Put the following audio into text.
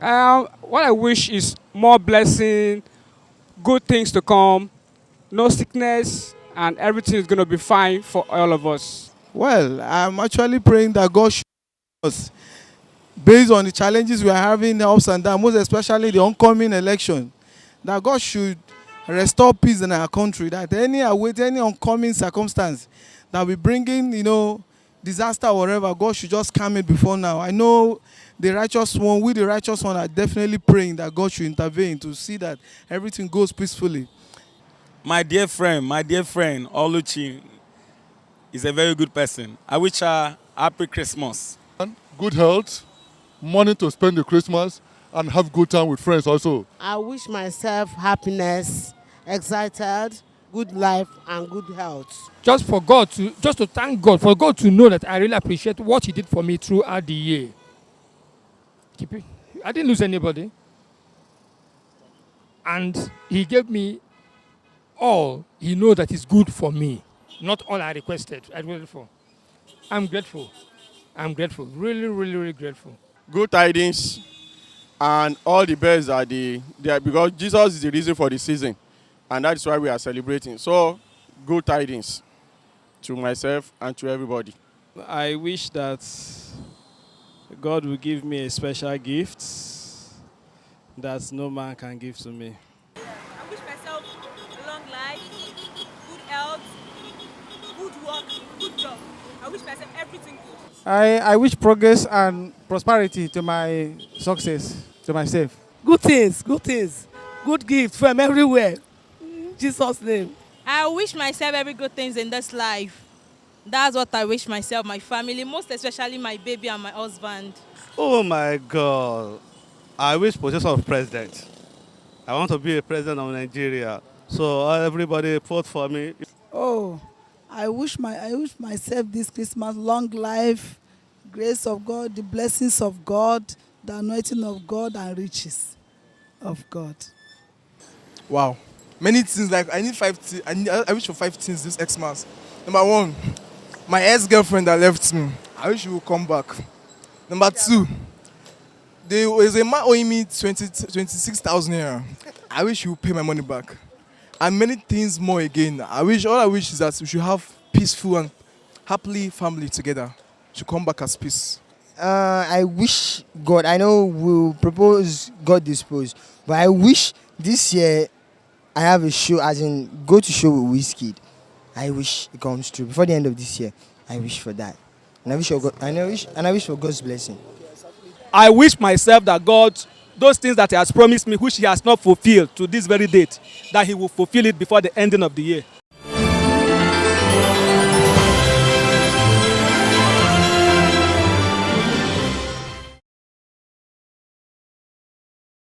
What I wish is more blessing, good things to come, no sickness, and everything is going to be fine for all of us. Well, I'm actually praying that God should us based on the challenges we are having ups and downs, most especially the oncoming election, that God should restore peace in our country, that any oncoming circumstance that we bring in, disaster or whatever, God should just calm it before now. I know the righteous one are definitely praying that God should intervene to see that everything goes peacefully. My dear friend, Oluchi, is a very good person. I wish her happy Christmas. Good health, money to spend the Christmas, and have good time with friends also. I wish myself happiness, excited, good life, and good health. Just to thank God, for God to know that I really appreciate what He did for me throughout the year. Keep it. I didn't lose anybody. And He gave me all He knows that is good for me. Not all I requested. I'm grateful. I'm grateful. I'm grateful. Really, really, really grateful. Good tidings and all the best are because Jesus is the reason for the season, and that's why we are celebrating. So, good tidings to myself and to everybody. I wish that God will give me a special gift that no man can give to me. I wish myself a long life, good health, good work, good job. I wish myself everything good. I wish progress and prosperity to my success, to myself. Good things, good gifts from everywhere. In Jesus' name. I wish myself every good things in this life. That's what I wish myself, my family, most especially my baby and my husband. Oh my God. I wish position of president. I want to be a president of Nigeria. So everybody vote for me. Oh, I wish myself this Christmas long life, grace of God, the blessings of God, the anointing of God, and riches of God. Wow, many things. Like I need 5 things. I wish for 5 things this Xmas. Number 1, my ex-girlfriend that left me, I wish she will come back. Number 2, there was a man owing me 26,000 naira. I wish he would pay my money back. And many things more again. All I wish is that we should have peaceful and happily family together. To come back as peace. I wish God, I know we'll propose God dispose, but I wish this year I have a show, as in go to show with Wizkid. I wish it comes true before the end of this year. I wish for that, and I wish for God, I wish for God's blessing. I wish myself that God, those things that He has promised me, which He has not fulfilled to this very date, that He will fulfill it before the ending of the year.